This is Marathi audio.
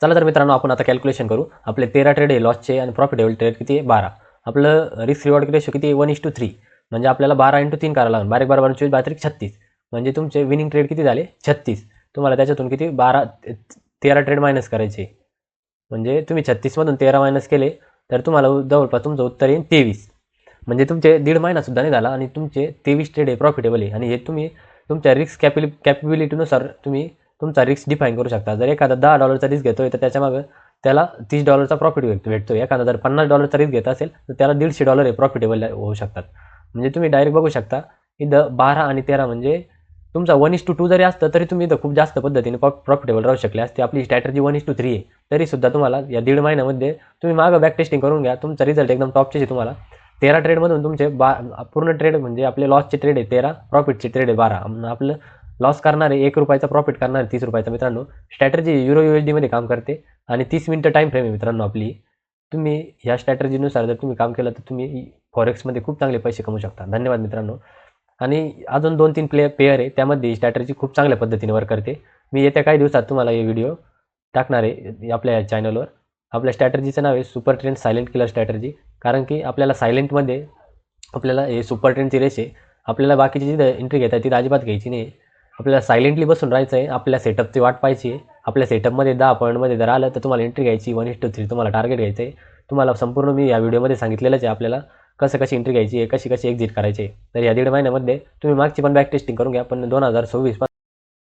चला तर मित्रांनो आपण आता कॅल्क्युलेशन करू. आपले 13 ट्रेड आहे लॉसचे आणि प्रॉफिटेबल ट्रेड किती आहे 12. आपलं रिस्क रिवॉर्ड रेशो किती आहे 1:3. म्हणजे आपल्याला 12 × 3 करावं लागेल. 12 12 24 32 36. म्हणजे तुमचे विनिंग ट्रेड किती झाले 36. तुम्हाला त्याच्यातून किती 13 ट्रेड मायनस करायचे. म्हणजे तुम्ही 36मधून 13 मायनस केले तर तुम्हाला जवळपास तुमचं उत्तर येईल 23. म्हणजे तुमचे दीड महिनासुद्धा नाही झाला आणि तुमचे 23 ट्रेड आहे प्रॉफिटेबल आहे. आणि हे तुम्ही तुमच्या रिस्क कॅपेबिलिटीनुसार तुम्ही तुमचा रिस्क डिफाईन करू शकता. जर एखादा $10 रिस्क घेतोय तर त्याच्यामागं त्याला $30 प्रॉफिट भेटतो. एखादा जर $50 रिस्क घेत असेल तर त्याला $150 प्रॉफिटेबल होऊ शकतात. म्हणजे तुम्ही डायरेक्ट बघू शकता इथं 12 आणि 13 म्हणजे तुमचा 1:2 जरी असतं तरी तुम्ही इथं खूप जास्त पद्धतीने प्रॉफिटेबल राहू शकले असते. आपली स्ट्रॅटर्जी 1:3 आहे. तरीसुद्धा तुम्हाला या दीड महिन्यामध्ये तुम्ही मागं बॅक टेस्टिंग करून घ्या. तुमचा रिझल्ट एकदम टॉपचे आहे. तुम्हाला 13 ट्रेडमधून तुमचे पूर्ण ट्रेड म्हणजे आपले लॉसचे ट्रेड आहे 13, प्रॉफिटचे ट्रेड आहे 12. आपलं लॉस करणारे ₹1 प्रॉफिट करणारे ₹30. मित्रांनो स्ट्रॅटर्जी युरो USDमध्ये काम करते आणि 30 मिनिटं टाईम फ्रेम आहे मित्रांनो आपली. तुम्ही ह्या स्ट्रॅटर्जीनुसार जर तुम्ही काम केलं तर तुम्ही फॉरेक्समध्ये खूप चांगले पैसे कमवू शकता. धन्यवाद मित्रांनो. आणि अजून 2-3 पेअर आहे त्यामध्ये ही स्ट्रॅटर्जी खूप चांगल्या पद्धतीने वर्क करते. मी येत्या काही दिवसात तुम्हाला हे व्हिडिओ टाकणार आहे आपल्या चॅनलवर. आपल्या स्ट्रॅटर्जीचं नाव आहे super trend silent killer strategy. कारण की आपल्याला सायलेंटमध्ये आपल्याला हे सुपर ट्रेंडची रेस आहे. आपल्याला बाकीची जिथं एंट्री घेता तिथं अजिबात घ्यायची नाही. आपल्याला सायलेंटली बसून राहायचं आहे. आपल्या सेटअपची वाट पाहायची आहे. आपल्या सेटअपमध्ये 10 पॉईंटमध्ये जर आलं तर तुम्हाला एंट्री घ्यायची 1:3 तुम्हाला टार्गेट घ्यायचं आहे. तुम्हाला संपूर्ण मी या व्हिडिओमध्ये सांगितलेलंच आहे आपल्याला कशी एंट्री घ्यायची आहे, कशी एक्झिट करायची आहे. तर या दीड महिन्यामध्ये तुम्ही मागची पण बॅक टेस्टिंग करून घ्या. पण 2024